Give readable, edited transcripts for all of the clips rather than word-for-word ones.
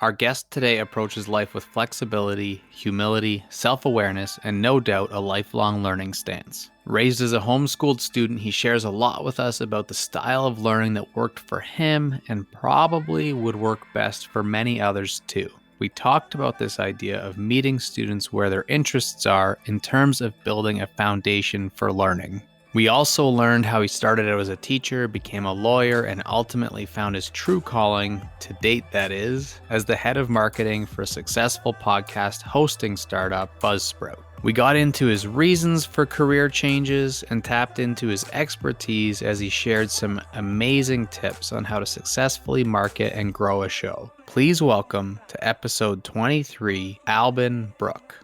Our guest today approaches life with flexibility, humility, self-awareness, and no doubt a lifelong learning stance. Raised as a homeschooled student, he shares a lot with us about the style of learning that worked for him and probably would work best for many others too. We talked about this idea of meeting students where their interests are in terms of building a foundation for learning. We also learned how he started out as a teacher, became a lawyer, and ultimately found his true calling, to date that is, as the head of marketing for a successful podcast hosting startup, Buzzsprout. We got into his reasons for career changes and tapped into his expertise as he shared some amazing tips on how to successfully market and grow a show. Please welcome to episode 23, Alban, Brooke.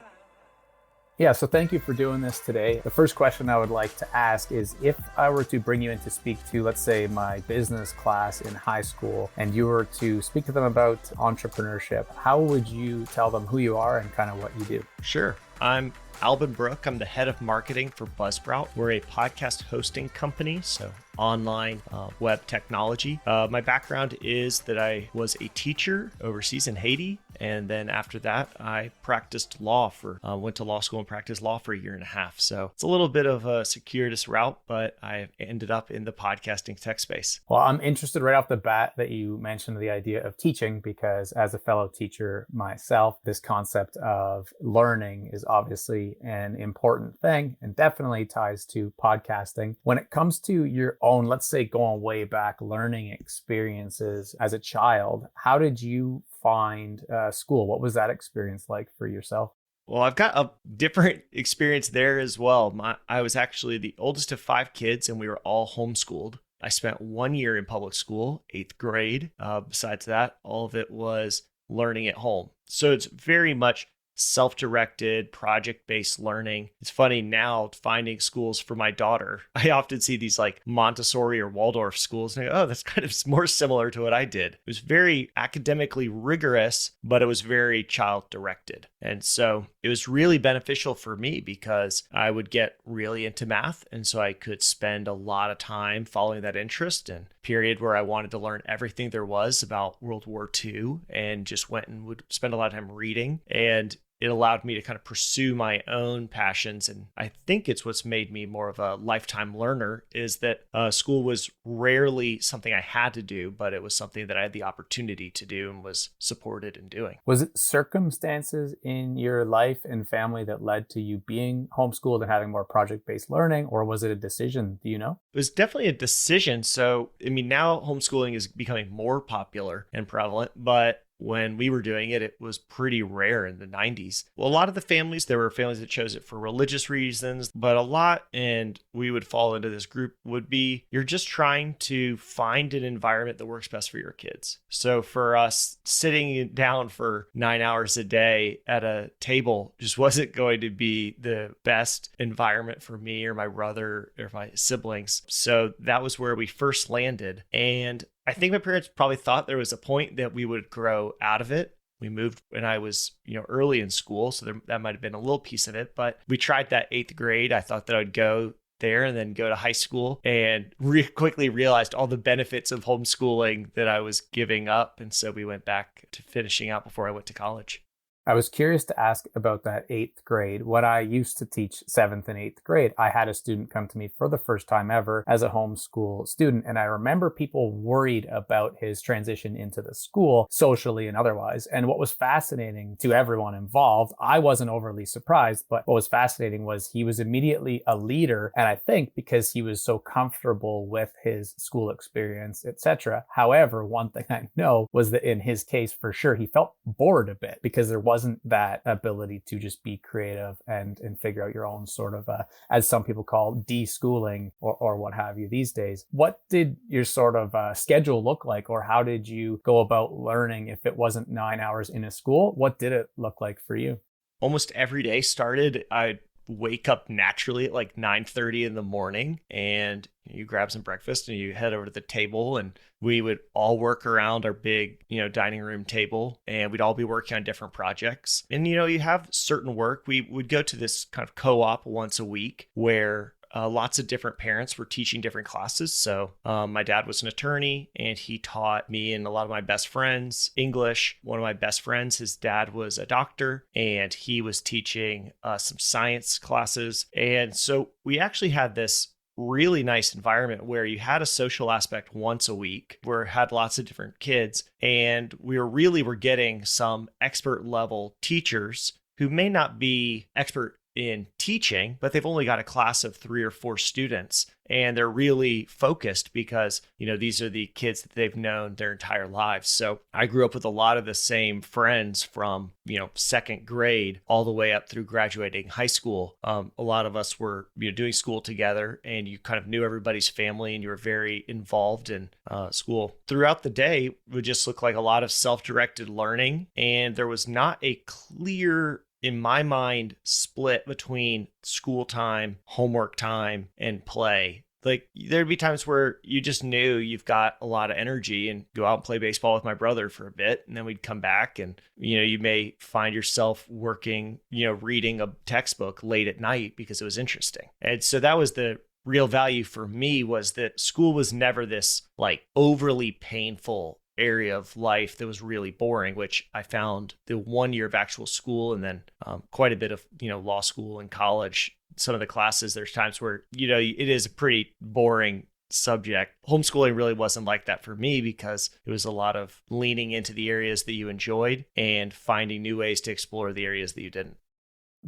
Yeah, so thank you for doing this today. The first question I would like to ask is, if I were to bring you in to speak to, let's say, my business class in high school, and you were to speak to them about entrepreneurship, how would you tell them who you are and kind of what you do? Sure. I'm Alban Brooke. I'm the head of marketing for Buzzsprout. We're a podcast hosting company, so online web technology. My background is that I was a teacher overseas in Haiti. And then after that, I practiced law went to law school and practiced law for a year and a half. So it's a little bit of a circuitous route, but I ended up in the podcasting tech space. Well, I'm interested right off the bat that you mentioned the idea of teaching, because as a fellow teacher myself, this concept of learning is obviously an important thing and definitely ties to podcasting. When it comes to your own, let's say, going way back, learning experiences as a child, how did you find school? What was that experience like for yourself? Well, I've got a different experience there as well. I was actually the oldest of 5 kids, and we were all homeschooled. I spent 1 year in public school, 8th grade. Besides that, all of it was learning at home. So it's very much self-directed, project-based learning. It's funny now finding schools for my daughter. I often see these like Montessori or Waldorf schools and I go, oh, that's kind of more similar to what I did. It was very academically rigorous, but it was very child-directed. And so it was really beneficial for me because I would get really into math. And so I could spend a lot of time following that interest, and period where I wanted to learn everything there was about World War II, and just went and would spend a lot of time reading. And it allowed me to kind of pursue my own passions. And I think it's what's made me more of a lifetime learner, is that school was rarely something I had to do, but it was something that I had the opportunity to do and was supported in doing. Was it circumstances in your life and family that led to you being homeschooled and having more project-based learning, or was it a decision? Do you know? It was definitely a decision. So, now homeschooling is becoming more popular and prevalent, but when we were doing it, it was pretty rare in the 90s. Well, a lot of the families, there were families that chose it for religious reasons, but a lot, and we would fall into this group, would be you're just trying to find an environment that works best for your kids. So for us, sitting down for 9 hours a day at a table just wasn't going to be the best environment for me or my brother or my siblings. So that was where we first landed. And I think my parents probably thought there was a point that we would grow out of it. We moved when I was, early in school, so that might have been a little piece of it. But we tried that 8th grade. I thought that I'd go there and then go to high school, and quickly realized all the benefits of homeschooling that I was giving up. And so we went back to finishing out before I went to college. I was curious to ask about that 8th grade. When I used to teach 7th and 8th grade, I had a student come to me for the first time ever as a homeschool student. And I remember people worried about his transition into the school, socially and otherwise. And what was fascinating to everyone involved, I wasn't overly surprised, but what was fascinating was he was immediately a leader. And I think because he was so comfortable with his school experience, etc. However, one thing I know was that in his case, for sure, he felt bored a bit because there wasn't that ability to just be creative and figure out your own sort of, as some people call de-schooling or what have you these days. What did your sort of schedule look like, or how did you go about learning if it wasn't 9 hours in a school? What did it look like for you? Almost every day started, I'd wake up naturally at like 9:30 in the morning, and you grab some breakfast and you head over to the table, and we would all work around our big, dining room table, and we'd all be working on different projects. And, you have certain work. We would go to this kind of co-op once a week where lots of different parents were teaching different classes. So my dad was an attorney, and he taught me and a lot of my best friends English. One of my best friends, his dad was a doctor, and he was teaching some science classes. And so we actually had this really nice environment where you had a social aspect once a week, where it had lots of different kids, and we were getting some expert level teachers who may not be expert in teaching, but they've only got a class of 3 or 4 students, and they're really focused because, these are the kids that they've known their entire lives. So I grew up with a lot of the same friends from, second grade all the way up through graduating high school. A lot of us were, doing school together, and you kind of knew everybody's family, and you were very involved in school. Throughout the day, it would just look like a lot of self-directed learning, and there was not a clear, in my mind, split between school time, homework time, and play. Like, there'd be times where you just knew you've got a lot of energy and go out and play baseball with my brother for a bit. And then we'd come back and, you may find yourself working, reading a textbook late at night because it was interesting. And so that was the real value for me, was that school was never this like overly painful area of life that was really boring, which I found the 1 year of actual school, and then quite a bit of, law school and college. Some of the classes, there's times where, it is a pretty boring subject. Homeschooling really wasn't like that for me, because it was a lot of leaning into the areas that you enjoyed and finding new ways to explore the areas that you didn't.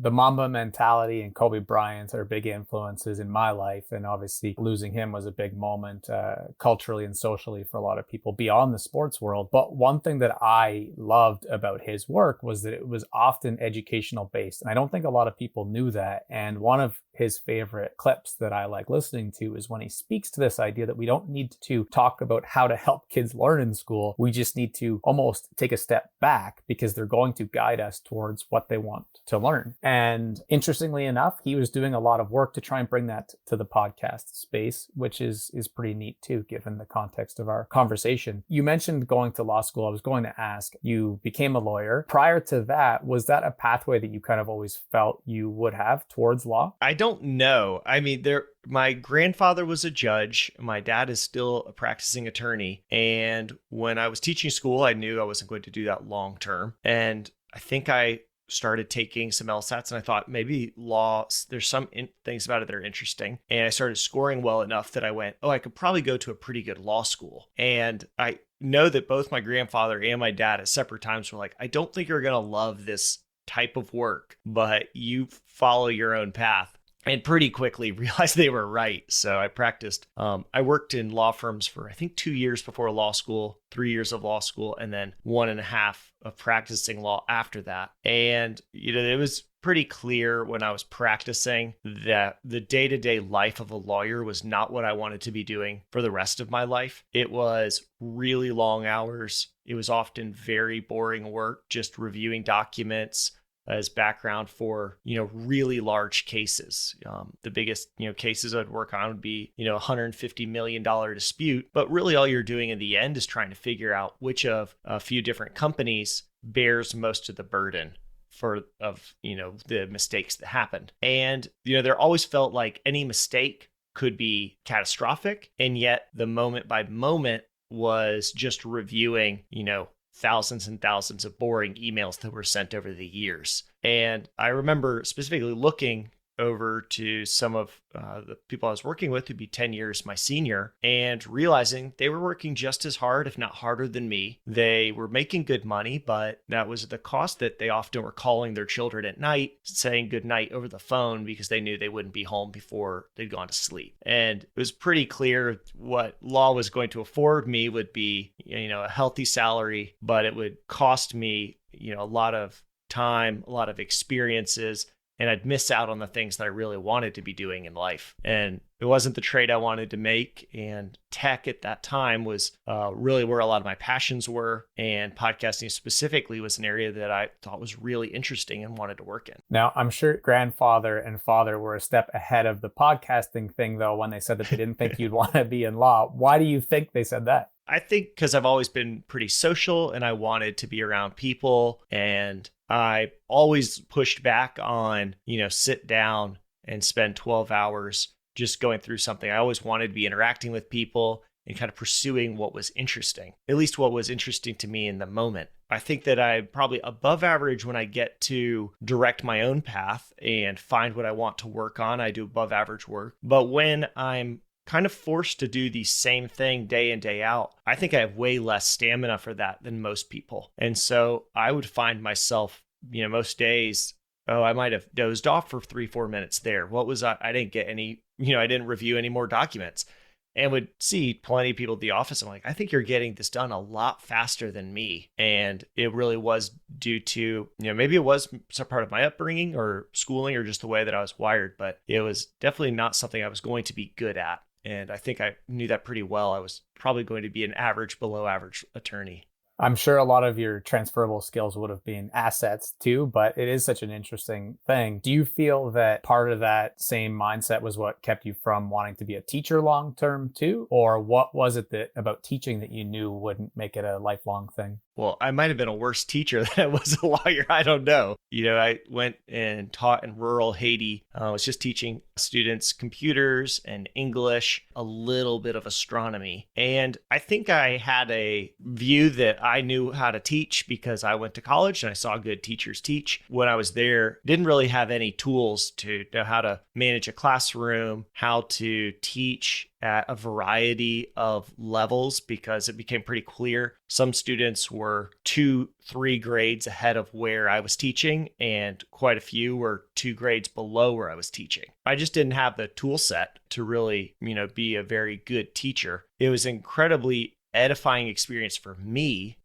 The Mamba mentality and Kobe Bryant are big influences in my life. And obviously losing him was a big moment culturally and socially for a lot of people beyond the sports world. But one thing that I loved about his work was that it was often educational based. And I don't think a lot of people knew that. And one of his favorite clips that I like listening to is when he speaks to this idea that we don't need to talk about how to help kids learn in school. We just need to almost take a step back, because they're going to guide us towards what they want to learn. And interestingly enough, he was doing a lot of work to try and bring that to the podcast space, which is pretty neat too, given the context of our conversation. You mentioned going to law school. I was going to ask, you became a lawyer. Prior to that, was that a pathway that you kind of always felt you would have towards law? I don't know. I mean, my grandfather was a judge. My dad is still a practicing attorney. And when I was teaching school, I knew I wasn't going to do that long term. And I think I started taking some LSATs, and I thought maybe law, there's some things about it that are interesting. And I started scoring well enough that I went, I could probably go to a pretty good law school. And I know that both my grandfather and my dad at separate times were like, I don't think you're going to love this type of work, but you follow your own path. And pretty quickly realized they were right. So I practiced. I worked in law firms for, I think, 2 years before law school, 3 years of law school, and then 1.5 of practicing law after that. And, it was pretty clear when I was practicing that the day-to-day life of a lawyer was not what I wanted to be doing for the rest of my life. It was really long hours. It was often very boring work, just reviewing documents, as background for, really large cases. The biggest, cases I'd work on would be, $150 million dispute. But really all you're doing in the end is trying to figure out which of a few different companies bears most of the burden of the mistakes that happened. And, there always felt like any mistake could be catastrophic. And yet the moment by moment was just reviewing, thousands and thousands of boring emails that were sent over the years. And I remember specifically looking over to some of the people I was working with, who'd be 10 years my senior, and realizing they were working just as hard, if not harder than me. They were making good money, but that was the cost that they often were calling their children at night, saying good night over the phone because they knew they wouldn't be home before they'd gone to sleep. And it was pretty clear what law was going to afford me would be, a healthy salary, but it would cost me, a lot of time, a lot of experiences, and I'd miss out on the things that I really wanted to be doing in life. And it wasn't the trade I wanted to make. And tech at that time was really where a lot of my passions were. And podcasting specifically was an area that I thought was really interesting and wanted to work in. Now, I'm sure grandfather and father were a step ahead of the podcasting thing, though, when they said that they didn't think you'd want to be in law. Why do you think they said that? I think because I've always been pretty social and I wanted to be around people, and I always pushed back on, sit down and spend 12 hours just going through something. I always wanted to be interacting with people and kind of pursuing what was interesting, at least what was interesting to me in the moment. I think that I'm probably above average when I get to direct my own path and find what I want to work on. I do above average work. But when I'm kind of forced to do the same thing day in, day out, I think I have way less stamina for that than most people. And so I would find myself, most days, I might have dozed off for 3-4 minutes there. What was I didn't get any, I didn't review any more documents. And would see plenty of people at the office. I'm like, I think you're getting this done a lot faster than me. And it really was due to, maybe it was some part of my upbringing or schooling or just the way that I was wired, but it was definitely not something I was going to be good at. And I think I knew that pretty well. I was probably going to be an average, below average attorney. I'm sure a lot of your transferable skills would have been assets too, but it is such an interesting thing. Do you feel that part of that same mindset was what kept you from wanting to be a teacher long term too? Or what was it that about teaching that you knew wouldn't make it a lifelong thing? Well, I might have been a worse teacher than I was a lawyer. I don't know. I went and taught in rural Haiti. I was just teaching students computers and English, a little bit of astronomy. And I think I had a view that I knew how to teach because I went to college and I saw good teachers teach. When I was there, didn't really have any tools to know how to manage a classroom, how to teach at a variety of levels, because it became pretty clear some students were 2-3 grades ahead of where I was teaching, and quite a few were 2 grades below where I was teaching. I just didn't have the tool set to really, be a very good teacher. It was incredibly edifying experience for me,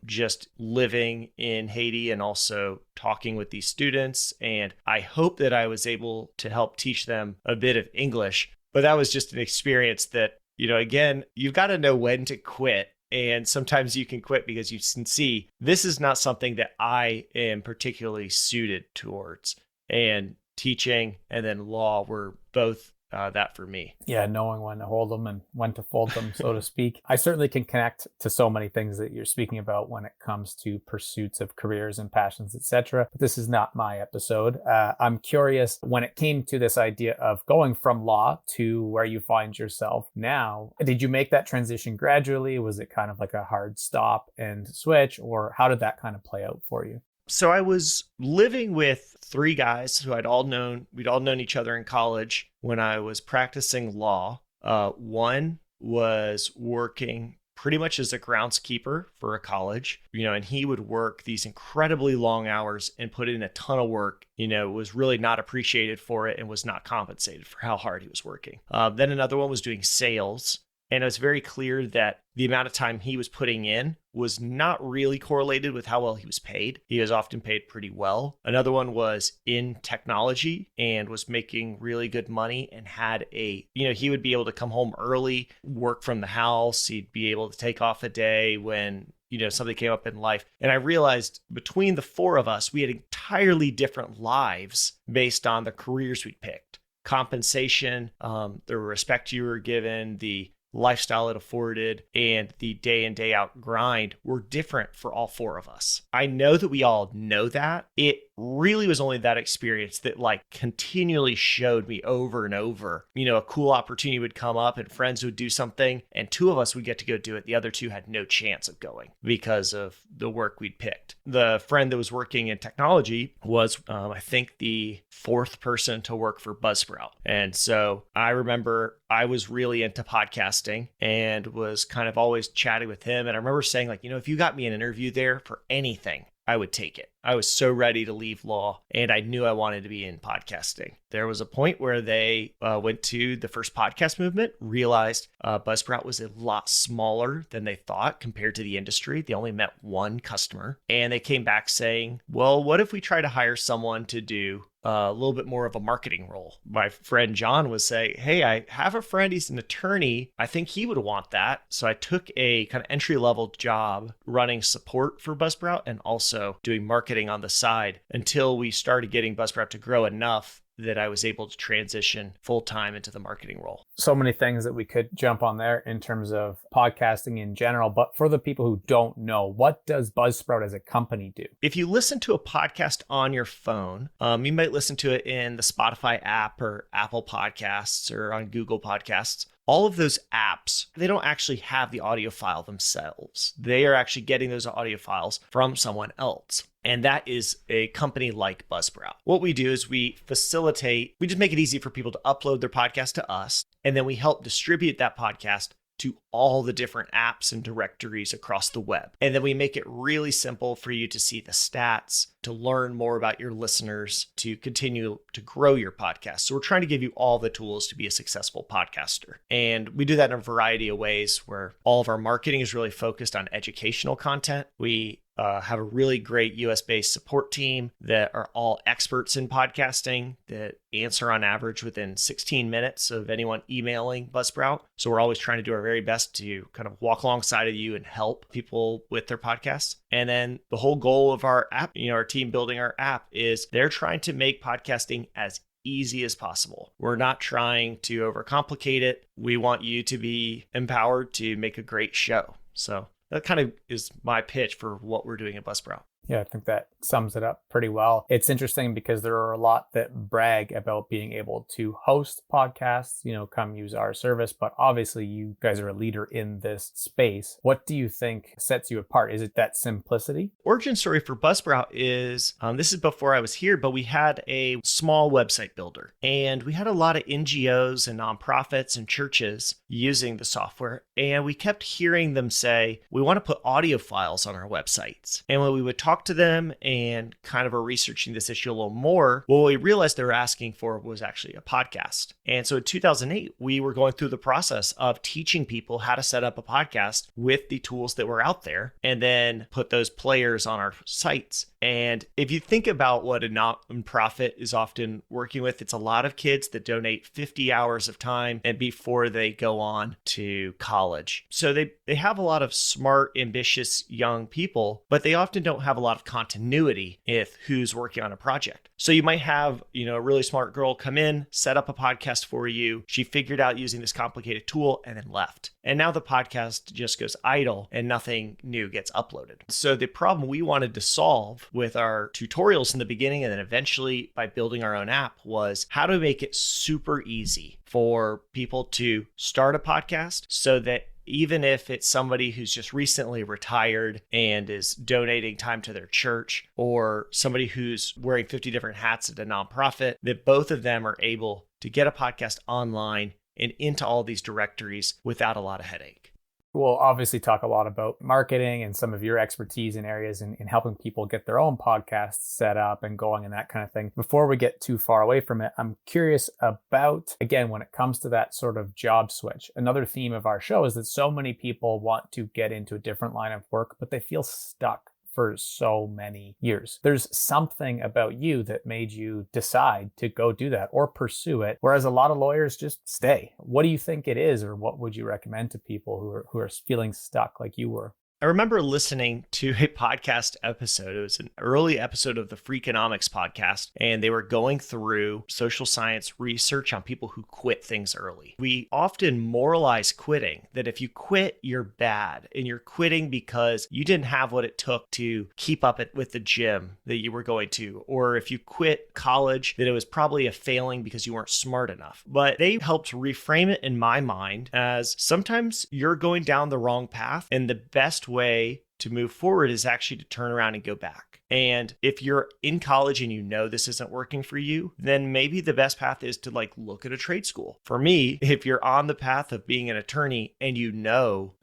just living in Haiti and also talking with these students. And I hope that I was able to help teach them a bit of English. But that was just an experience that, again, you've got to know when to quit. And sometimes you can quit because you can see this is not something that I am particularly suited towards. And teaching and then law were both that for me. Yeah, knowing when to hold them and when to fold them, so to speak. I certainly can connect to so many things that you're speaking about when it comes to pursuits of careers and passions, etc. But this is not my episode. I'm curious, when it came to this idea of going from law to where you find yourself now, did you make that transition gradually? Was it kind of like a hard stop and switch, or how did that kind of play out for you? So I was living with 3 guys who we'd all known each other in college when I was practicing law. One was working pretty much as a groundskeeper for a college, and he would work these incredibly long hours and put in a ton of work, was really not appreciated for it and was not compensated for how hard he was working. Then another one was doing sales. And it was very clear that the amount of time he was putting in was not really correlated with how well he was paid. He was often paid pretty well. Another one was in technology and was making really good money and had he would be able to come home early, work from the house. He'd be able to take off a day when something came up in life. And I realized between the 4 of us, we had entirely different lives based on the careers we'd picked. Compensation, the respect you were given, the lifestyle it afforded, and the day in, day out grind were different for all 4 of us. I know that we all know that. It really was only that experience that continually showed me over and over, a cool opportunity would come up and friends would do something and 2 of us would get to go do it. The other 2 had no chance of going because of the work we'd picked. The friend that was working in technology was, I think, the 4th person to work for Buzzsprout. And so I remember I was really into podcasting and was kind of always chatting with him. And I remember saying if you got me an interview there for anything, I would take it. I was so ready to leave law and I knew I wanted to be in podcasting. There was a point where they went to the first podcast movement, realized Buzzsprout was a lot smaller than they thought compared to the industry. They only met 1 customer and they came back saying, well, what if we try to hire someone to do a little bit more of a marketing role? My friend John was saying, hey, I have a friend, he's an attorney. I think he would want that. So I took a kind of entry-level job running support for Buzzsprout and also doing marketing on the side until we started getting Buzzsprout to grow enough that I was able to transition full-time into the marketing role. So many things that we could jump on there in terms of podcasting in general. But for the people who don't know, what does Buzzsprout as a company do? If you listen to a podcast on your phone, you might listen to it in the Spotify app or Apple Podcasts or on Google Podcasts. All of those apps, they don't actually have the audio file themselves. They are actually getting those audio files from someone else. And that is a company like Buzzsprout. What we do is we just make it easy for people to upload their podcast to us, and then we help distribute that podcast to all the different apps and directories across the web. And then we make it really simple for you to see the stats, to learn more about your listeners, to continue to grow your podcast. So we're trying to give you all the tools to be a successful podcaster. And we do that in a variety of ways where all of our marketing is really focused on educational content. We have a really great US-based support team that are all experts in podcasting that answer on average within 16 minutes of anyone emailing Buzzsprout. So we're always trying to do our very best to kind of walk alongside of you and help people with their podcasts. And then the whole goal of our app, our team building our app, is they're trying to make podcasting as easy as possible. We're not trying to overcomplicate it. We want you to be empowered to make a great show. So that kind of is my pitch for what we're doing at Buzzsprout. Yeah, I think that sums it up pretty well. It's interesting because there are a lot that brag about being able to host podcasts, come use our service, but obviously you guys are a leader in this space. What do you think sets you apart? Is it that simplicity? Origin story for Buzzsprout is, this is before I was here, but we had a small website builder, and we had a lot of NGOs and nonprofits and churches using the software. And we kept hearing them say, we want to put audio files on our websites. And when we would talk to them and kind of are researching this issue a little more, what we realized they were asking for was actually a podcast. And so in 2008, we were going through the process of teaching people how to set up a podcast with the tools that were out there and then put those players on our sites. And if you think about what a nonprofit is often working with, it's a lot of kids that donate 50 hours of time and before they go on to college. So they have a lot of smart, ambitious young people, but they often don't have a lot of continuity with who's working on a project. So you might have, a really smart girl come in, set up a podcast for you. She figured out using this complicated tool and then left. And now the podcast just goes idle and nothing new gets uploaded. So the problem we wanted to solve with our tutorials in the beginning and then eventually by building our own app was how to make it super easy for people to start a podcast so that even if it's somebody who's just recently retired and is donating time to their church, or somebody who's wearing 50 different hats at a nonprofit, that both of them are able to get a podcast online and into all these directories without a lot of headache. We'll obviously talk a lot about marketing and some of your expertise in areas in helping people get their own podcasts set up and going and that kind of thing. Before we get too far away from it, I'm curious about, again, when it comes to that sort of job switch, another theme of our show is that so many people want to get into a different line of work, but they feel stuck for so many years. There's something about you that made you decide to go do that or pursue it, whereas a lot of lawyers just stay. What do you think it is, or what would you recommend to people who are feeling stuck like you were? I remember listening to a podcast episode. It was an early episode of the Freakonomics podcast, and they were going through social science research on people who quit things early. We often moralize quitting, that if you quit, you're bad, and you're quitting because you didn't have what it took to keep up with the gym that you were going to, or if you quit college, that it was probably a failing because you weren't smart enough. But they helped reframe it in my mind as sometimes you're going down the wrong path, and the best way to move forward is actually to turn around and go back. And if you're in college and you know this isn't working for you, then maybe the best path is to look at a trade school. For me, if you're on the path of being an attorney and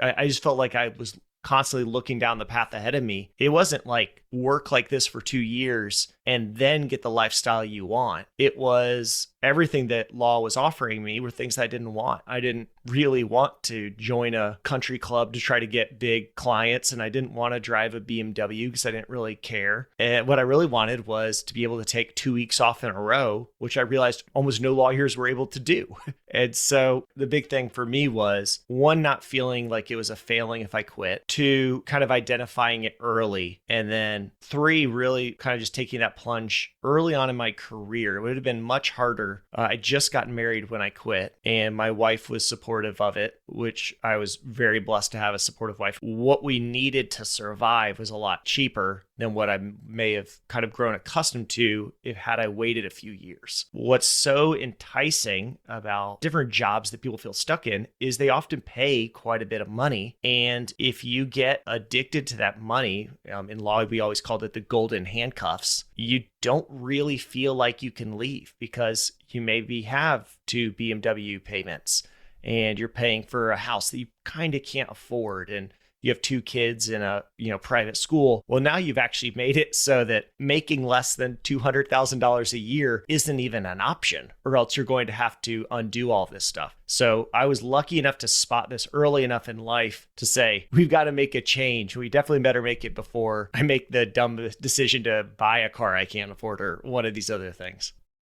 I just felt like I was constantly looking down the path ahead of me. It wasn't work like this for 2 years and then get the lifestyle you want. It was everything that law was offering me were things I didn't want. I didn't really want to join a country club to try to get big clients, and I didn't want to drive a BMW because I didn't really care. And what I really wanted was to be able to take 2 weeks off in a row, which I realized almost no lawyers were able to do. And so the big thing for me was, one, not feeling like it was a failing if I quit, two, kind of identifying it early, and then three, really kind of just taking that that plunge early on in my career. It would have been much harder. I just got married when I quit, and my wife was supportive of it, which I was very blessed to have a supportive wife. What we needed to survive was a lot cheaper than what I may have kind of grown accustomed to if had I waited a few years. What's so enticing about different jobs that people feel stuck in is they often pay quite a bit of money. And if you get addicted to that money, in law, we always called it the golden handcuffs, you don't really feel like you can leave because you maybe have 2 BMW payments and you're paying for a house that you kind of can't afford, and you have 2 kids in a private school. Well, now you've actually made it so that making less than $200,000 a year isn't even an option, or else you're going to have to undo all this stuff. So I was lucky enough to spot this early enough in life to say, we've got to make a change. We definitely better make it before I make the dumb decision to buy a car I can't afford or one of these other things.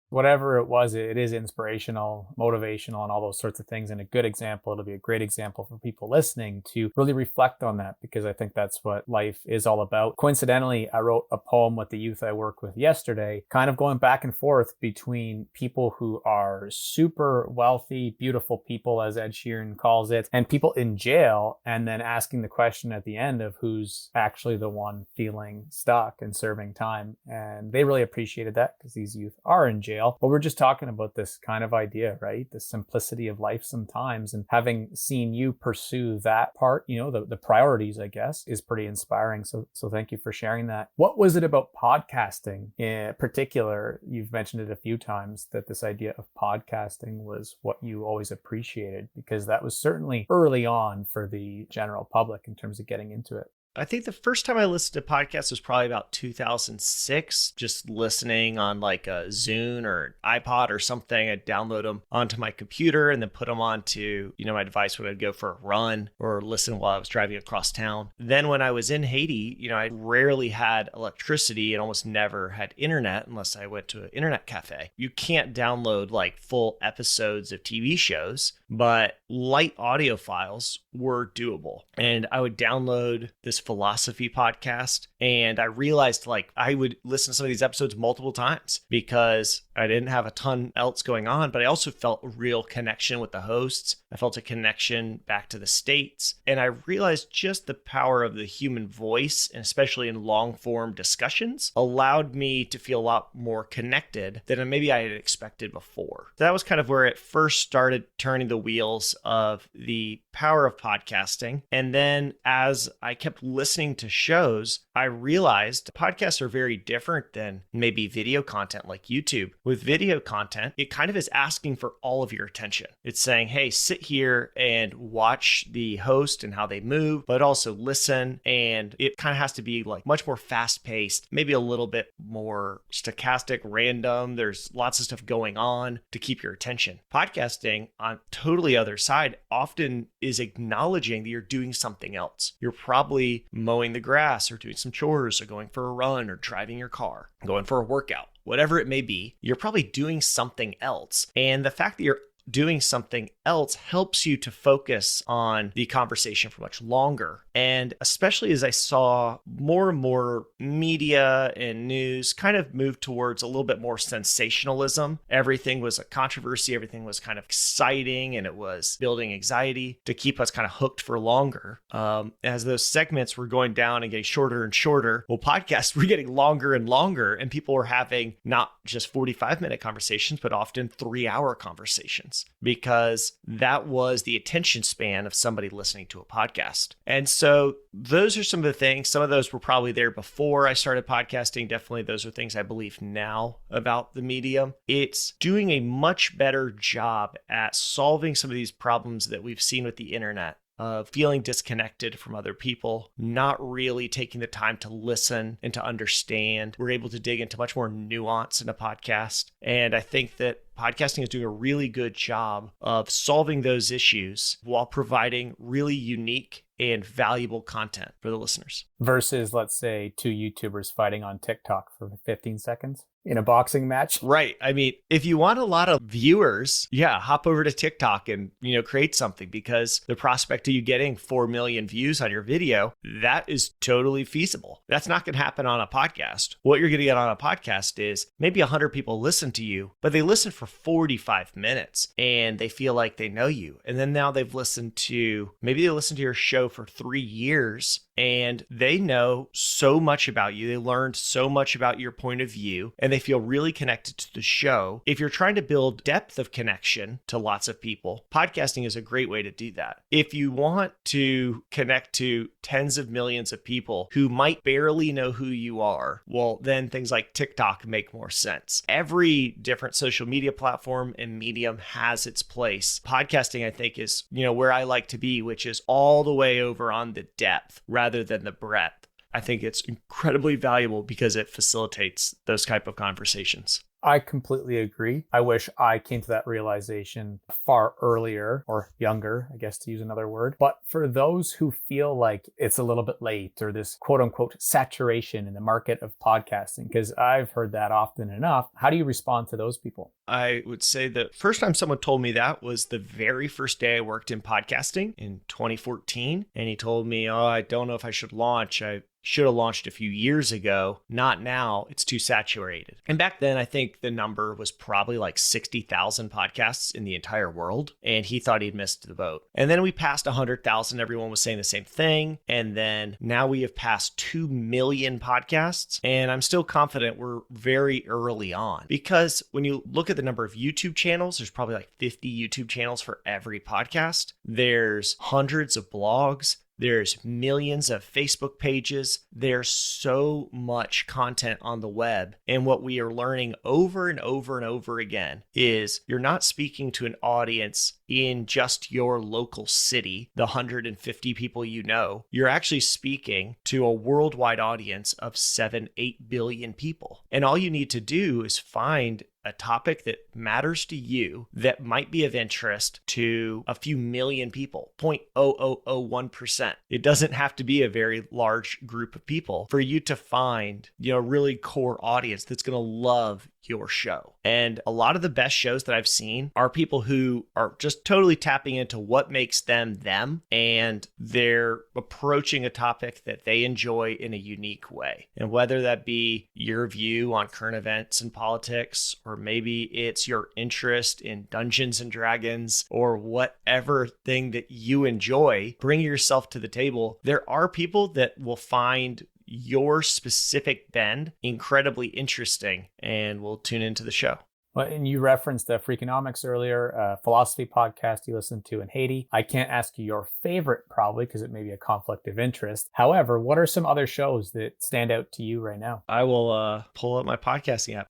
Whatever it was, it is inspirational, motivational, and all those sorts of things. And a good example, it'll be a great example for people listening to really reflect on that, because I think that's what life is all about. Coincidentally, I wrote a poem with the youth I work with yesterday, kind of going back and forth between people who are super wealthy, beautiful people, as Ed Sheeran calls it, and people in jail, and then asking the question at the end of who's actually the one feeling stuck and serving time. And they really appreciated that because these youth are in jail. But we're just talking about this kind of idea, right? The simplicity of life sometimes. And having seen you pursue that part, the priorities, I guess, is pretty inspiring. So thank you for sharing that. What was it about podcasting in particular? You've mentioned it a few times that this idea of podcasting was what you always appreciated, because that was certainly early on for the general public in terms of getting into it. I think the first time I listened to podcasts was probably about 2006, just listening on like a Zune or an iPod or something. I'd download them onto my computer and then put them onto, my device when I'd go for a run or listen while I was driving across town. Then when I was in Haiti, I rarely had electricity and almost never had internet unless I went to an internet cafe. You can't download like full episodes of TV shows, but light audio files were doable. And I would download this philosophy podcast, and I realized like I would listen to some of these episodes multiple times because I didn't have a ton else going on, but I also felt a real connection with the hosts. I felt a connection back to the States, and I realized just the power of the human voice, and especially in long form discussions, allowed me to feel a lot more connected than maybe I had expected before. So that was kind of where it first started turning the wheels of the power of podcasting. And then as I kept listening to shows, I realized podcasts are very different than maybe video content like YouTube. With video content, it kind of is asking for all of your attention. It's saying, hey, sit here and watch the host and how they move, but also listen. And it kind of has to be like much more fast paced, maybe a little bit more stochastic, random. There's lots of stuff going on to keep your attention. Podcasting, on totally other side, often is acknowledging that you're doing something else. You're probably mowing the grass or doing some chores or going for a run or driving your car, going for a workout, whatever it may be. You're probably doing something else. And the fact that you're doing something else helps you to focus on the conversation for much longer. And especially as I saw more and more media and news kind of move towards a little bit more sensationalism. Everything was a controversy. Everything was kind of exciting, and it was building anxiety to keep us kind of hooked for longer. As those segments were going down and getting shorter and shorter, well, podcasts were getting longer and longer, and people were having not just 45-minute conversations, but often 3-hour conversations, because that was the attention span of somebody listening to a podcast. And so those are some of the things. Some of those were probably there before I started podcasting. Definitely those are things I believe now about the medium. It's doing a much better job at solving some of these problems that we've seen with the internet, of feeling disconnected from other people, not really taking the time to listen and to understand. We're able to dig into much more nuance in a podcast. And I think that podcasting is doing a really good job of solving those issues while providing really unique and valuable content for the listeners. Versus, let's say, two YouTubers fighting on TikTok for 15 seconds in a boxing match. Right. I mean, if you want a lot of viewers, hop over to TikTok and, create something, because the prospect of you getting 4 million views on your video, that is totally feasible. That's not going to happen on a podcast. What you're going to get on a podcast is maybe 100 people listen to you, but they listen for 45 minutes and they feel like they know you. And then now maybe they listen to your show for 3 years and they know so much about you. They learned so much about your point of view and they feel really connected to the show. If you're trying to build depth of connection to lots of people, podcasting is a great way to do that. If you want to connect to tens of millions of people who might barely know who you are, well, then things like TikTok make more sense. Every different social media platform and medium has its place. Podcasting, I think, is, where I like to be, which is all the way over on the depth rather than the breadth. I think it's incredibly valuable because it facilitates those type of conversations. I completely agree. I wish I came to that realization far earlier, or younger, I guess, to use another word. But for those who feel like it's a little bit late, or this quote unquote saturation in the market of podcasting, because I've heard that often enough, how do you respond to those people? I would say the first time someone told me that was the very first day I worked in podcasting in 2014. And he told me, I don't know if I should launch. I should have launched a few years ago. Not now. It's too saturated. And back then, I think the number was probably like 60,000 podcasts in the entire world. And he thought he'd missed the boat. And then we passed 100,000. Everyone was saying the same thing. And then now we have passed 2 million podcasts. And I'm still confident we're very early on, because when you look at the number of YouTube channels, there's probably like 50 YouTube channels for every podcast. There's hundreds of blogs. There's millions of Facebook pages. There's so much content on the web. And what we are learning over and over and over again is you're not speaking to an audience in just your local city, the 150 people you know. You're actually speaking to a worldwide audience of 7-8 billion people. And all you need to do is find a topic that matters to you that might be of interest to a few million people, 0.0001%. It doesn't have to be a very large group of people for you to find, a really core audience that's going to love your show. And a lot of the best shows that I've seen are people who are just totally tapping into what makes them them, and they're approaching a topic that they enjoy in a unique way. And whether that be your view on current events and politics, or maybe it's your interest in Dungeons and Dragons, or whatever thing that you enjoy, bring yourself to the table. There are people that will find your specific bend incredibly interesting and will tune into the show. Well, and you referenced the Freakonomics earlier, a philosophy podcast you listened to in Haiti. I can't ask you your favorite, probably, because it may be a conflict of interest. However, what are some other shows that stand out to you right now? I will pull up my podcasting app.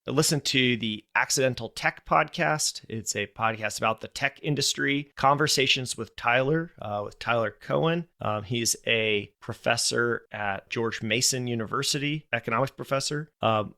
I listen to the Accidental Tech podcast. It's a podcast about the tech industry. Conversations with Tyler Cohen. He's a professor at George Mason University, economics professor.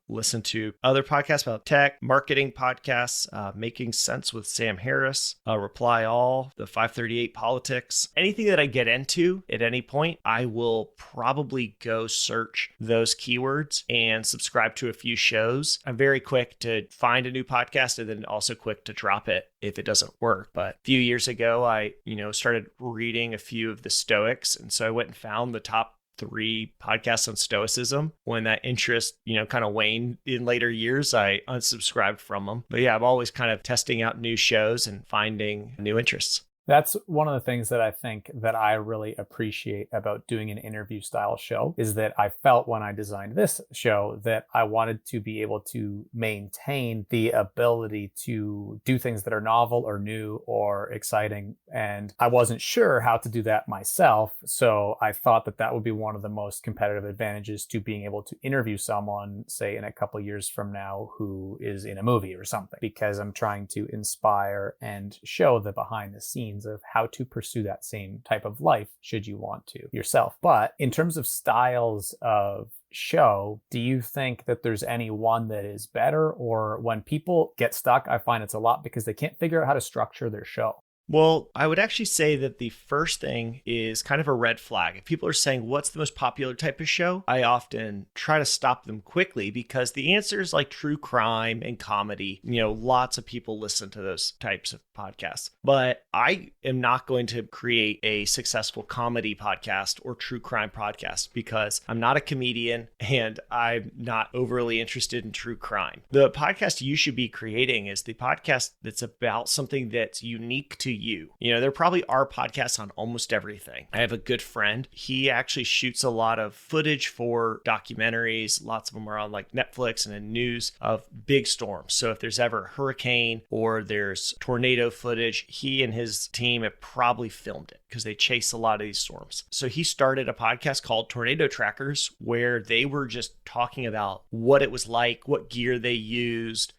Listen to other podcasts about tech, marketing podcasts, Making Sense with Sam Harris, Reply All, the 538 Politics. Anything that I get into at any point, I will probably go search those keywords and subscribe to a few shows. I'm very quick to find a new podcast and then also quick to drop it if it doesn't work. But a few years ago, I, started reading a few of the Stoics. And so I went and found the top 3 podcasts on Stoicism. When that interest, kind of waned in later years, I unsubscribed from them. But yeah, I'm always kind of testing out new shows and finding new interests. That's one of the things that I think that I really appreciate about doing an interview style show, is that I felt when I designed this show that I wanted to be able to maintain the ability to do things that are novel or new or exciting. And I wasn't sure how to do that myself. So I thought that that would be one of the most competitive advantages to being able to interview someone, say in a couple years from now, who is in a movie or something, because I'm trying to inspire and show the behind the scenes guidelines of how to pursue that same type of life should you want to yourself. But in terms of styles of show, do you think that there's any one that is better? Or when people get stuck, I find it's a lot because they can't figure out how to structure their show. Well, I would actually say that the first thing is kind of a red flag. If people are saying, what's the most popular type of show? I often try to stop them quickly because the answer is like true crime and comedy. Lots of people listen to those types of podcasts. But I am not going to create a successful comedy podcast or true crime podcast because I'm not a comedian and I'm not overly interested in true crime. The podcast you should be creating is the podcast that's about something that's unique to you. There probably are podcasts on almost everything. I have a good friend. He actually shoots a lot of footage for documentaries. Lots of them are on like Netflix and in news of big storms. So if there's ever a hurricane or there's tornado footage, he and his team have probably filmed it because they chase a lot of these storms. So he started a podcast called Tornado Trackers where they were just talking about what it was like, what gear they used,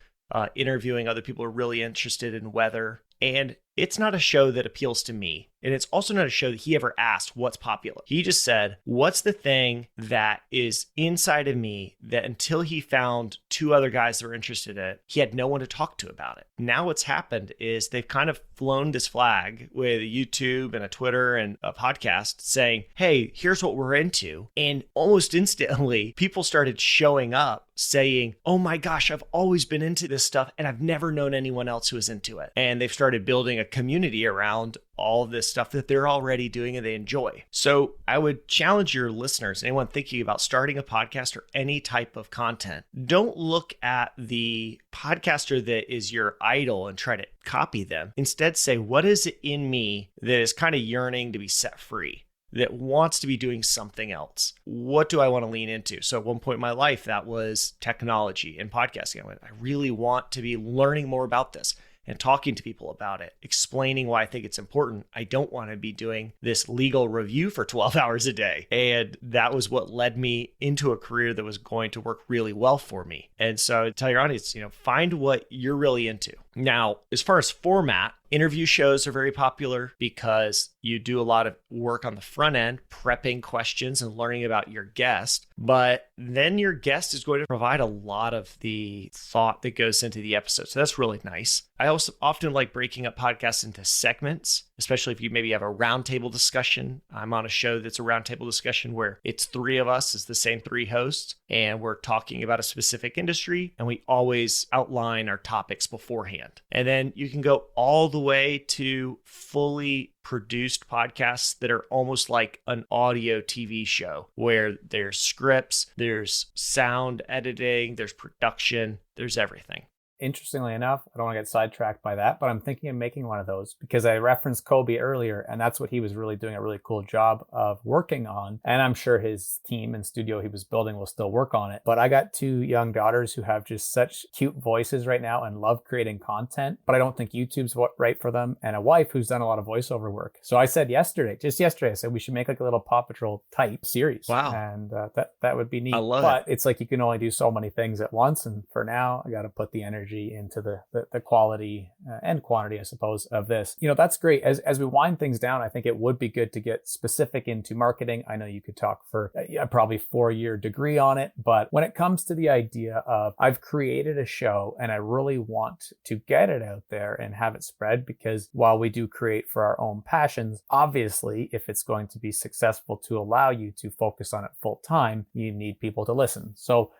interviewing other people who are really interested in weather. And it's not a show that appeals to me. And it's also not a show that he ever asked what's popular. He just said, what's the thing that is inside of me that until he found two other guys that were interested in it, he had no one to talk to about it. Now what's happened is they've kind of flown this flag with a YouTube and a Twitter and a podcast saying, hey, here's what we're into. And almost instantly, people started showing up saying, oh my gosh, I've always been into this stuff and I've never known anyone else who was into it. And they've started building a community around all of this stuff that they're already doing and they enjoy. So I would challenge your listeners, anyone thinking about starting a podcast or any type of content, don't look at the podcaster that is your idol and try to copy them. Instead, say, what is it in me that is kind of yearning to be set free, that wants to be doing something else? What do I want to lean into? So at one point in my life, that was technology and podcasting. I really want to be learning more about this and talking to people about it, explaining why I think it's important. I don't want to be doing this legal review for 12 hours a day. And that was what led me into a career that was going to work really well for me. And so tell your audience, find what you're really into. Now, as far as format, interview shows are very popular because you do a lot of work on the front end, prepping questions and learning about your guest. But then your guest is going to provide a lot of the thought that goes into the episode. So that's really nice. I also often like breaking up podcasts into segments, especially if you maybe have a roundtable discussion. I'm on a show that's a roundtable discussion where it's three of us, it's the same three hosts, and we're talking about a specific industry, and we always outline our topics beforehand. And then you can go all the way to fully produced podcasts that are almost like an audio TV show where there's scripts, there's sound editing, there's production, there's everything. Interestingly enough, I don't want to get sidetracked by that, but I'm thinking of making one of those because I referenced Kobe earlier, and that's what he was really doing a really cool job of working on. And I'm sure his team and studio he was building will still work on it. But I got two young daughters who have just such cute voices right now and love creating content, but I don't think YouTube's right for them, and a wife who's done a lot of voiceover work. So I said just yesterday, I said we should make like a little Paw Patrol type series. Wow. And that would be neat. I love it. But it's like you can only do so many things at once. And for now, I got to put the energy into the quality and quantity, I suppose, of this. That's great. As we wind things down, I think it would be good to get specific into marketing. I know you could talk for probably 4-year degree on it, but when it comes to the idea of I've created a show and I really want to get it out there and have it spread, because while we do create for our own passions, obviously, if it's going to be successful to allow you to focus on it full time, you need people to listen. So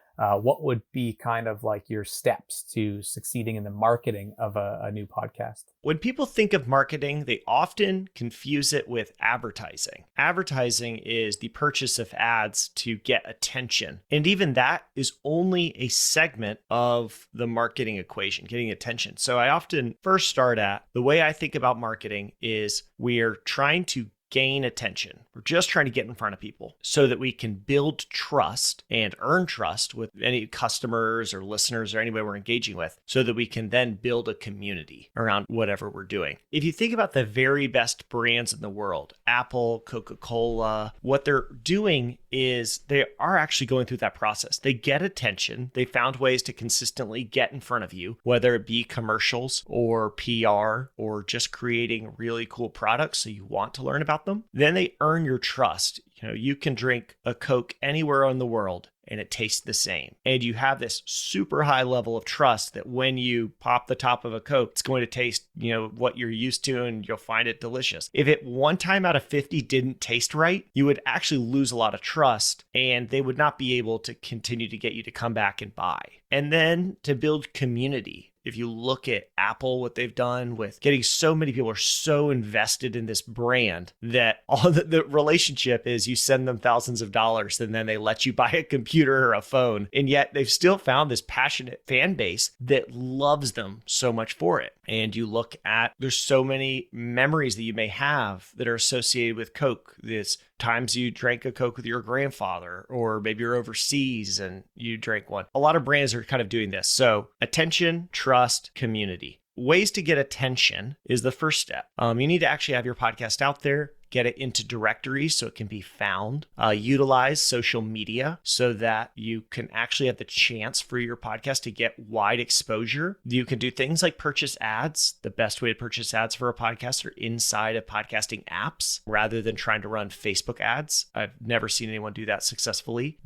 what would be kind of like your steps to succeeding in the marketing of a new podcast? When people think of marketing, they often confuse it with advertising. Advertising is the purchase of ads to get attention. And even that is only a segment of the marketing equation, getting attention. So I often first start at the way I think about marketing is we're trying to gain attention. We're just trying to get in front of people so that we can build trust and earn trust with any customers or listeners or anybody we're engaging with, so that we can then build a community around whatever we're doing. If you think about the very best brands in the world, Apple, Coca-Cola, what they're doing is they are actually going through that process. They get attention. They found ways to consistently get in front of you, whether it be commercials or PR or just creating really cool products so you want to learn about them. Then they earn your trust. You can drink a Coke anywhere in the world and it tastes the same. And you have this super high level of trust that when you pop the top of a Coke, it's going to taste, what you're used to and you'll find it delicious. If it 1 time out of 50 didn't taste right, you would actually lose a lot of trust and they would not be able to continue to get you to come back and buy. And then to build community. If you look at Apple, what they've done with getting so many people are so invested in this brand that all the relationship is you send them thousands of dollars and then they let you buy a computer or a phone. And yet they've still found this passionate fan base that loves them so much for it. And you look at, there's so many memories that you may have that are associated with Coke. This times you drank a Coke with your grandfather, or maybe you're overseas and you drank one. A lot of brands are kind of doing this. So attention, trust, community. Ways to get attention is the first step. You need to actually have your podcast out there. Get it into directories so it can be found. Utilize social media so that you can actually have the chance for your podcast to get wide exposure. You can do things like purchase ads. The best way to purchase ads for a podcast are inside of podcasting apps rather than trying to run Facebook ads. I've never seen anyone do that successfully.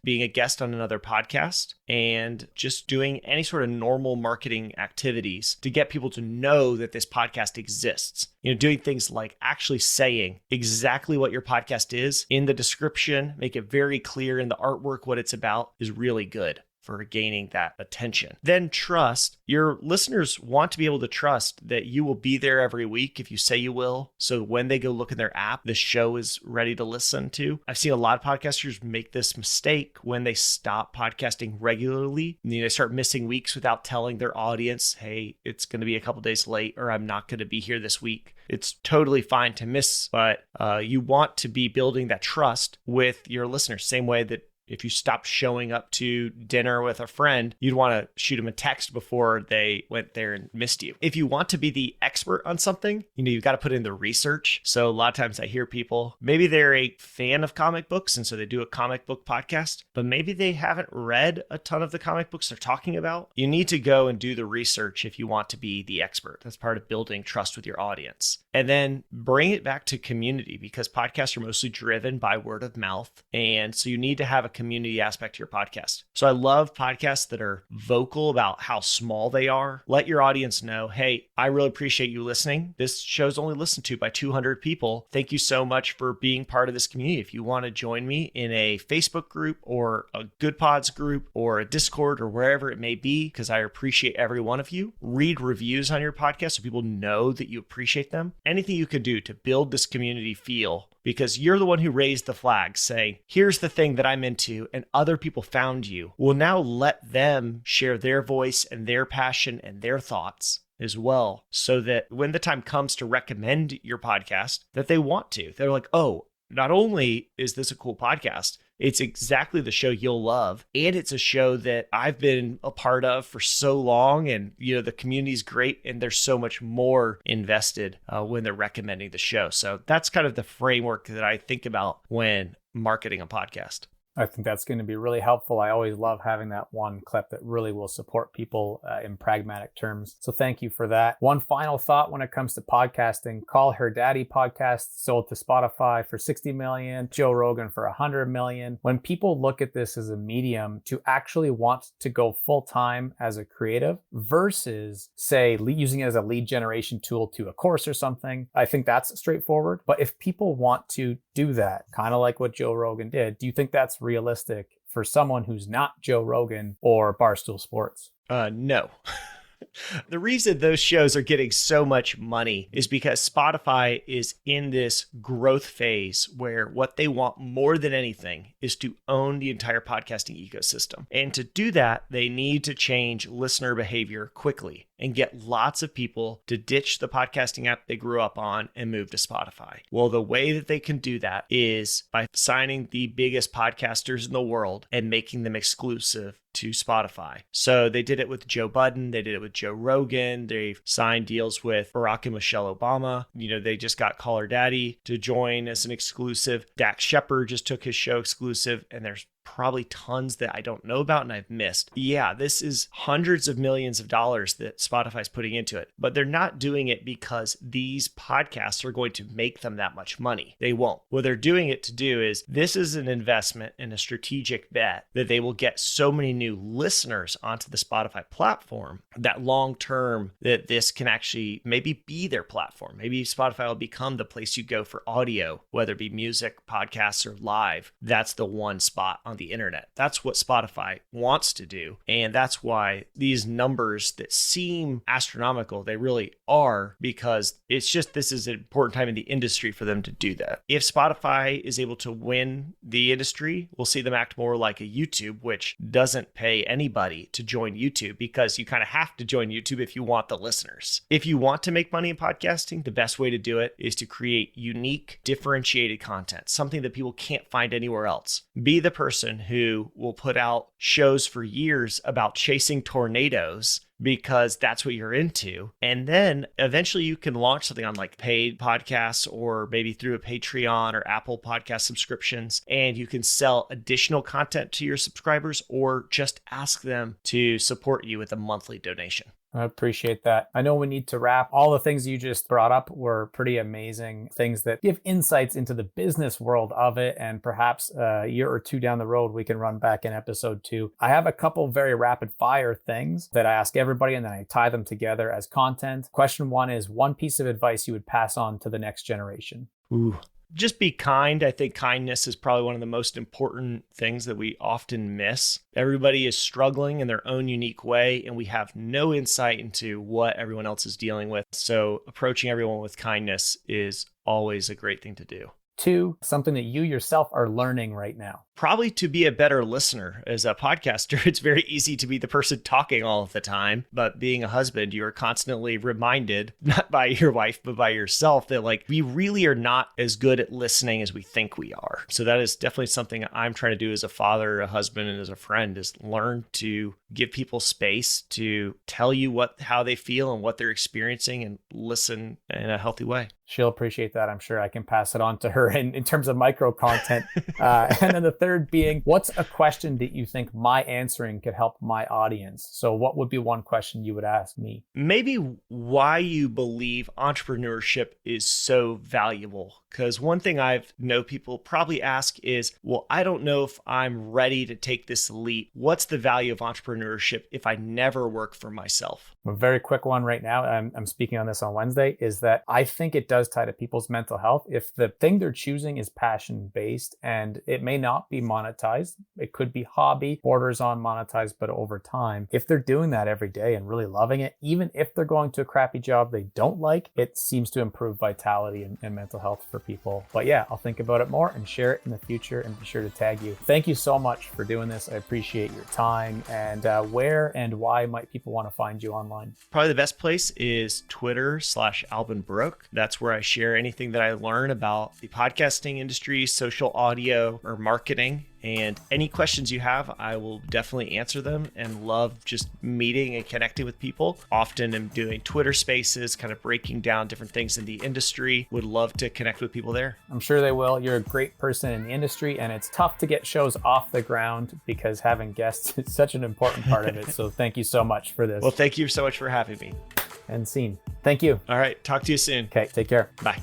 Being a guest on another podcast, and just doing any sort of normal marketing activities to get people to know that this podcast exists. Doing things like actually saying exactly what your podcast is in the description, make it very clear in the artwork what it's about is really good for gaining that attention. Then trust. Your listeners want to be able to trust that you will be there every week if you say you will. So when they go look in their app, the show is ready to listen to. I've seen a lot of podcasters make this mistake when they stop podcasting regularly. They start missing weeks without telling their audience, hey, it's going to be a couple days late, or I'm not going to be here this week. It's totally fine to miss, but you want to be building that trust with your listeners. Same way that if you stopped showing up to dinner with a friend, you'd want to shoot them a text before they went there and missed you. If you want to be the expert on something, you've got to put in the research. So a lot of times I hear people, maybe they're a fan of comic books, and so they do a comic book podcast, but maybe they haven't read a ton of the comic books they're talking about. You need to go and do the research if you want to be the expert. That's part of building trust with your audience. And then bring it back to community, because podcasts are mostly driven by word of mouth. And so you need to have a community aspect to your podcast. So I love podcasts that are vocal about how small they are. Let your audience know, hey, I really appreciate you listening. This show's only listened to by 200 people. Thank you so much for being part of this community. If you want to join me in a Facebook group or a Good Pods group or a Discord or wherever it may be, because I appreciate every one of you, read reviews on your podcast so people know that you appreciate them. Anything you can do to build this community feel, because you're the one who raised the flag saying, here's the thing that I'm into, and other people found you. Will now let them share their voice and their passion and their thoughts as well, so that when the time comes to recommend your podcast, that they want to. They're like, oh, not only is this a cool podcast, it's exactly the show you'll love. And it's a show that I've been a part of for so long. And, the community's great. And there's so much more invested when they're recommending the show. So that's kind of the framework that I think about when marketing a podcast. I think that's going to be really helpful. I always love having that one clip that really will support people in pragmatic terms. So thank you for that. One final thought when it comes to podcasting: Call Her Daddy podcast sold to Spotify for 60 million, Joe Rogan for 100 million. When people look at this as a medium to actually want to go full time as a creative versus, say, using it as a lead generation tool to a course or something, I think that's straightforward. But if people want to do that, kind of like what Joe Rogan did, do you think that's realistic for someone who's not Joe Rogan or Barstool Sports? No. The reason those shows are getting so much money is because Spotify is in this growth phase where what they want more than anything is to own the entire podcasting ecosystem. And to do that, they need to change listener behavior quickly. and get lots of people to ditch the podcasting app they grew up on and move to Spotify. Well, the way that they can do that is by signing the biggest podcasters in the world and making them exclusive to Spotify. So they did it with Joe Budden. They did it with Joe Rogan. They've signed deals with Barack and Michelle Obama. They just got Call Her Daddy to join as an exclusive. Dax Shepard just took his show exclusive, and there's probably tons that I don't know about and I've missed. Yeah, this is hundreds of millions of dollars that Spotify's putting into it, but they're not doing it because these podcasts are going to make them that much money. They won't. What they're doing it to do is this is an investment and a strategic bet that they will get so many new listeners onto the Spotify platform that long term that this can actually maybe be their platform. Maybe Spotify will become the place you go for audio, whether it be music, podcasts, or live. That's the one spot on the internet. That's what Spotify wants to do. And that's why these numbers that seem astronomical, they really are, because it's just this is an important time in the industry for them to do that. If Spotify is able to win the industry, we'll see them act more like a YouTube, which doesn't pay anybody to join YouTube because you kind of have to join YouTube if you want the listeners. If you want to make money in podcasting, the best way to do it is to create unique, differentiated content, something that people can't find anywhere else. Be the person who will put out shows for years about chasing tornadoes because that's what you're into. And then eventually you can launch something on like paid podcasts or maybe through a Patreon or Apple podcast subscriptions, and you can sell additional content to your subscribers or just ask them to support you with a monthly donation. I appreciate that. I know we need to wrap. All the things you just brought up were pretty amazing things that give insights into the business world of it. And perhaps a year or two down the road, we can run back in episode 2. I have a couple very rapid fire things that I ask everybody and then I tie them together as content. Question 1 is one piece of advice you would pass on to the next generation. Ooh. Just be kind. I think kindness is probably one of the most important things that we often miss. Everybody is struggling in their own unique way, and we have no insight into what everyone else is dealing with. So approaching everyone with kindness is always a great thing to do. 2, something that you yourself are learning right now. Probably to be a better listener. As a podcaster, it's very easy to be the person talking all of the time. But being a husband, you are constantly reminded, not by your wife, but by yourself, that like we really are not as good at listening as we think we are. So that is definitely something I'm trying to do as a father, a husband, and as a friend, is learn to give people space to tell you how they feel and what they're experiencing and listen in a healthy way. She'll appreciate that. I'm sure I can pass it on to her in terms of micro content. And then the third being, what's a question that you think my answering could help my audience? So what would be one question you would ask me? Maybe why you believe entrepreneurship is so valuable. Because one thing I've know people probably ask is, well, I don't know if I'm ready to take this leap. What's the value of entrepreneurship if I never work for myself? A very quick one right now, I'm speaking on this on Wednesday, is that I think it does tie to people's mental health. If the thing they're choosing is passion-based and it may not be monetized, it could be hobby, borders on monetized, but over time, if they're doing that every day and really loving it, even if they're going to a crappy job they don't like, it seems to improve vitality and mental health for people. But yeah, I'll think about it more and share it in the future and be sure to tag you. Thank you so much for doing this. I appreciate your time. And where and why might people want to find you online? Probably the best place is Twitter/Alban Brooke. That's where I share anything that I learn about the podcasting industry, social audio, or marketing. And any questions you have, I will definitely answer them and love just meeting and connecting with people. Often I'm doing Twitter spaces, kind of breaking down different things in the industry. Would love to connect with people there. I'm sure they will. You're a great person in the industry, and it's tough to get shows off the ground because having guests is such an important part of it. So thank you so much for this. Well, thank you so much for having me. And scene. Thank you. All right. Talk to you soon. Okay. Take care. Bye.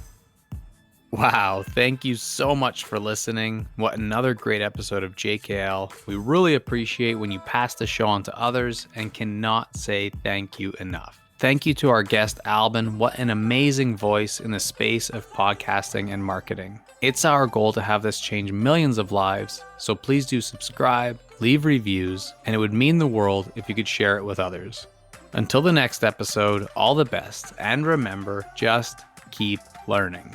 Wow, thank you so much for listening. What another great episode of JKL. We really appreciate when you pass the show on to others and cannot say thank you enough. Thank you to our guest, Alban. What an amazing voice in the space of podcasting and marketing. It's our goal to have this change millions of lives, so please do subscribe, leave reviews, and it would mean the world if you could share it with others. Until the next episode, all the best, and remember, just keep learning.